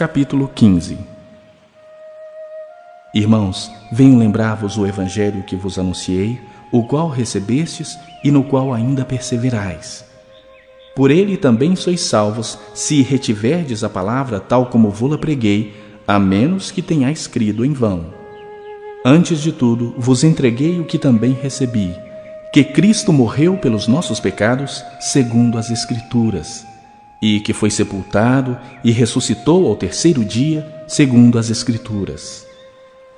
capítulo 15. Irmãos, venho lembrar-vos o evangelho que vos anunciei, o qual recebestes e no qual ainda perseverais. Por ele também sois salvos, se retiverdes a palavra tal como vô-la preguei, a menos que tenhais crido em vão. Antes de tudo, vos entreguei o que também recebi, que Cristo morreu pelos nossos pecados, segundo as Escrituras, e que foi sepultado e ressuscitou ao terceiro dia, segundo as Escrituras.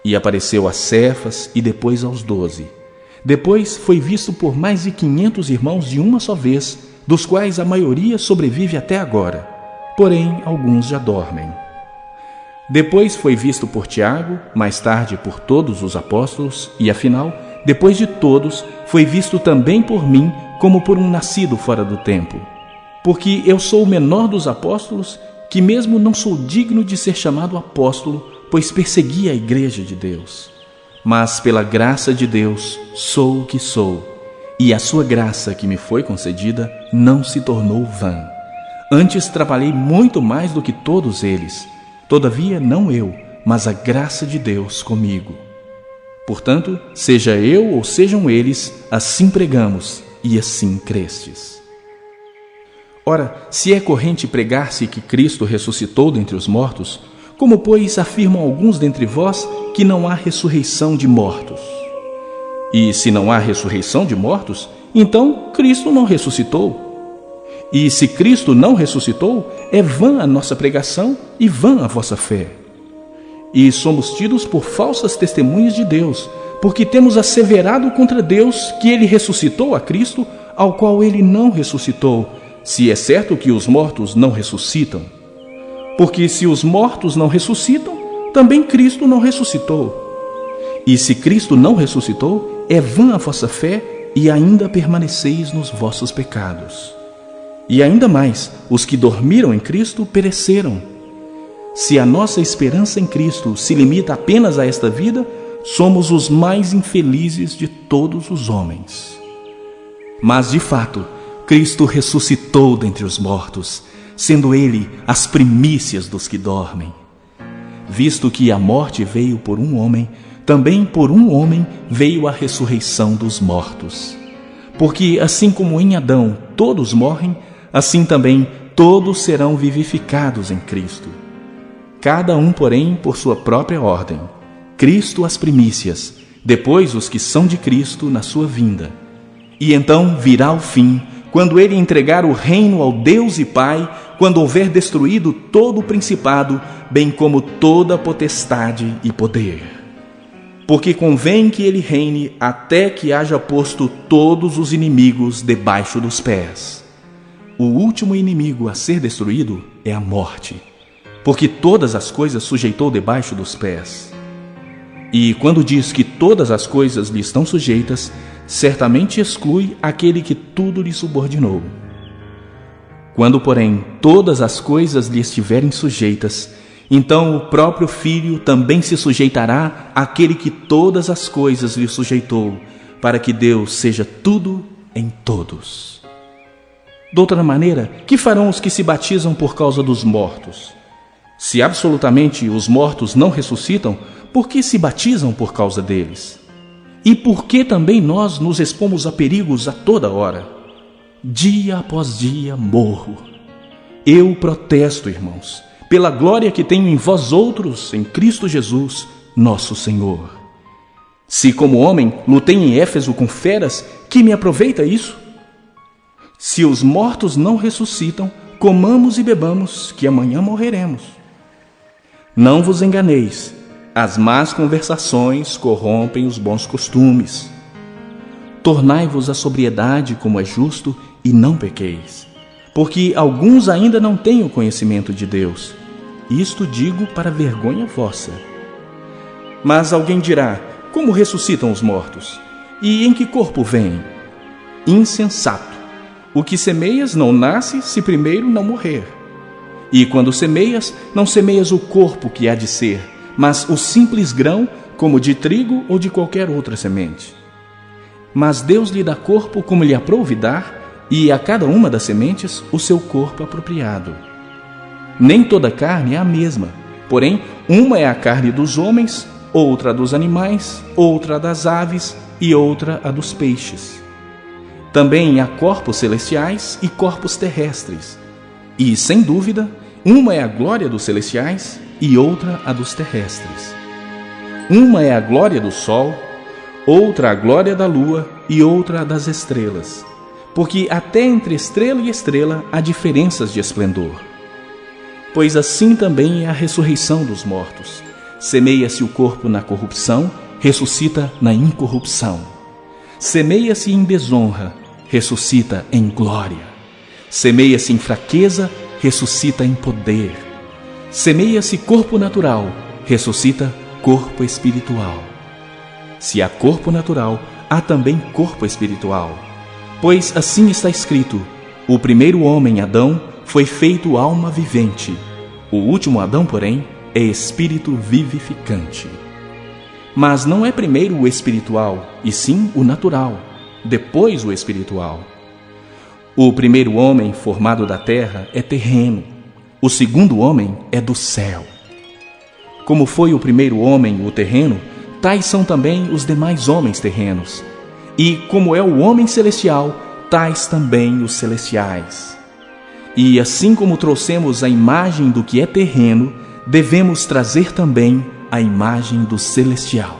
E apareceu a Cefas e depois aos 12. Depois foi visto por mais de 500 irmãos de uma só vez, dos quais a maioria sobrevive até agora, porém alguns já dormem. Depois foi visto por Tiago, mais tarde por todos os apóstolos, e afinal, depois de todos, foi visto também por mim, como por um nascido fora do tempo. Porque eu sou o menor dos apóstolos, que mesmo não sou digno de ser chamado apóstolo, pois persegui a igreja de Deus. Mas pela graça de Deus sou o que sou, e a sua graça que me foi concedida não se tornou vã. Antes trabalhei muito mais do que todos eles, todavia não eu, mas a graça de Deus comigo. Portanto, seja eu ou sejam eles, assim pregamos e assim crestes. Ora, se é corrente pregar-se que Cristo ressuscitou dentre os mortos, como, pois, afirmam alguns dentre vós que não há ressurreição de mortos? E se não há ressurreição de mortos, então Cristo não ressuscitou. E se Cristo não ressuscitou, é vã a nossa pregação e vã a vossa fé. E somos tidos por falsas testemunhas de Deus, porque temos asseverado contra Deus que Ele ressuscitou a Cristo, ao qual Ele não ressuscitou, se é certo que os mortos não ressuscitam. Porque se os mortos não ressuscitam, também Cristo não ressuscitou. E se Cristo não ressuscitou, é vã a vossa fé e ainda permaneceis nos vossos pecados. E ainda mais, os que dormiram em Cristo pereceram. Se a nossa esperança em Cristo se limita apenas a esta vida, somos os mais infelizes de todos os homens. Mas, de fato, Cristo ressuscitou dentre os mortos, sendo Ele as primícias dos que dormem. Visto que a morte veio por um homem, também por um homem veio a ressurreição dos mortos. Porque assim como em Adão todos morrem, assim também todos serão vivificados em Cristo. Cada um, porém, por sua própria ordem. Cristo as primícias, depois os que são de Cristo na sua vinda. E então virá o fim, quando Ele entregar o reino ao Deus e Pai, quando houver destruído todo o principado, bem como toda a potestade e poder. Porque convém que Ele reine até que haja posto todos os inimigos debaixo dos pés. O último inimigo a ser destruído é a morte, porque todas as coisas sujeitou debaixo dos pés. E quando diz que todas as coisas lhe estão sujeitas, certamente exclui aquele que tudo lhe subordinou. Quando, porém, todas as coisas lhe estiverem sujeitas, então o próprio Filho também se sujeitará àquele que todas as coisas lhe sujeitou, para que Deus seja tudo em todos. De outra maneira, que farão os que se batizam por causa dos mortos? Se absolutamente os mortos não ressuscitam, por que se batizam por causa deles? E por que também nós nos expomos a perigos a toda hora? Dia após dia morro. Eu protesto, irmãos, pela glória que tenho em vós outros, em Cristo Jesus, nosso Senhor. Se como homem lutei em Éfeso com feras, que me aproveita isso? Se os mortos não ressuscitam, comamos e bebamos, que amanhã morreremos. Não vos enganeis, as más conversações corrompem os bons costumes. Tornai-vos à sobriedade como é justo e não pequeis, porque alguns ainda não têm o conhecimento de Deus. Isto digo para vergonha vossa. Mas alguém dirá, como ressuscitam os mortos? E em que corpo vêm? Insensato! O que semeias não nasce se primeiro não morrer. E quando semeias, não semeias o corpo que há de ser, mas o simples grão, como de trigo ou de qualquer outra semente. Mas Deus lhe dá corpo como lhe aprouve dar, e a cada uma das sementes o seu corpo apropriado. Nem toda carne é a mesma, porém, uma é a carne dos homens, outra a dos animais, outra a das aves e outra a dos peixes. Também há corpos celestiais e corpos terrestres. E, sem dúvida, uma é a glória dos celestiais e outra a dos terrestres. Uma é a glória do sol, outra a glória da lua e outra a das estrelas, porque até entre estrela e estrela há diferenças de esplendor. Pois assim também é a ressurreição dos mortos. Semeia-se o corpo na corrupção, ressuscita na incorrupção. Semeia-se em desonra, ressuscita em glória. Semeia-se em fraqueza, ressuscita em poder. Semeia-se corpo natural, ressuscita corpo espiritual. Se há corpo natural, há também corpo espiritual. Pois assim está escrito: o primeiro homem, Adão, foi feito alma vivente. O último Adão, porém, é espírito vivificante. Mas não é primeiro o espiritual, e sim o natural, depois o espiritual. O primeiro homem formado da terra é terreno, o segundo homem é do céu. Como foi o primeiro homem o terreno, tais são também os demais homens terrenos. E como é o homem celestial, tais também os celestiais. E assim como trouxemos a imagem do que é terreno, devemos trazer também a imagem do celestial.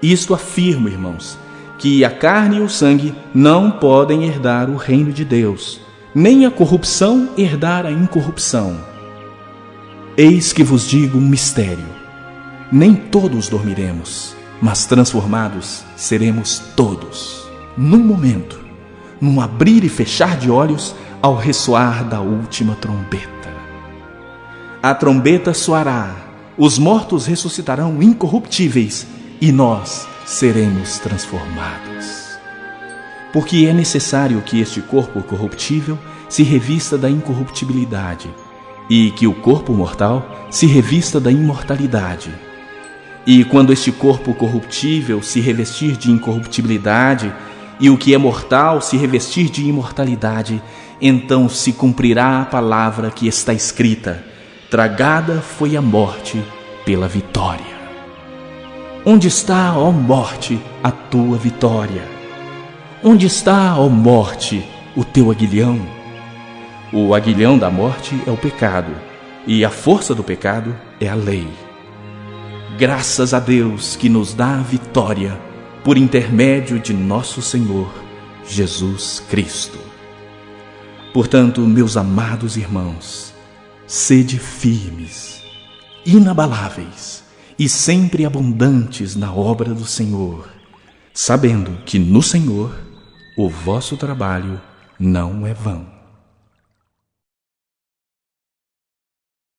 Isto afirmo, irmãos, que a carne e o sangue não podem herdar o reino de Deus, nem a corrupção herdar a incorrupção. Eis que vos digo um mistério: nem todos dormiremos, mas transformados seremos todos, num momento, num abrir e fechar de olhos, ao ressoar da última trombeta. A trombeta soará, os mortos ressuscitarão incorruptíveis e nós seremos transformados. Porque é necessário que este corpo corruptível se revista da incorruptibilidade e que o corpo mortal se revista da imortalidade. E quando este corpo corruptível se revestir de incorruptibilidade e o que é mortal se revestir de imortalidade, então se cumprirá a palavra que está escrita: tragada foi a morte pela vitória. Onde está, ó morte, a tua vitória? Onde está, ó morte, o teu aguilhão? O aguilhão da morte é o pecado, e a força do pecado é a lei. Graças a Deus que nos dá a vitória por intermédio de nosso Senhor Jesus Cristo. Portanto, meus amados irmãos, sede firmes, inabaláveis e sempre abundantes na obra do Senhor, sabendo que no Senhor o vosso trabalho não é vão.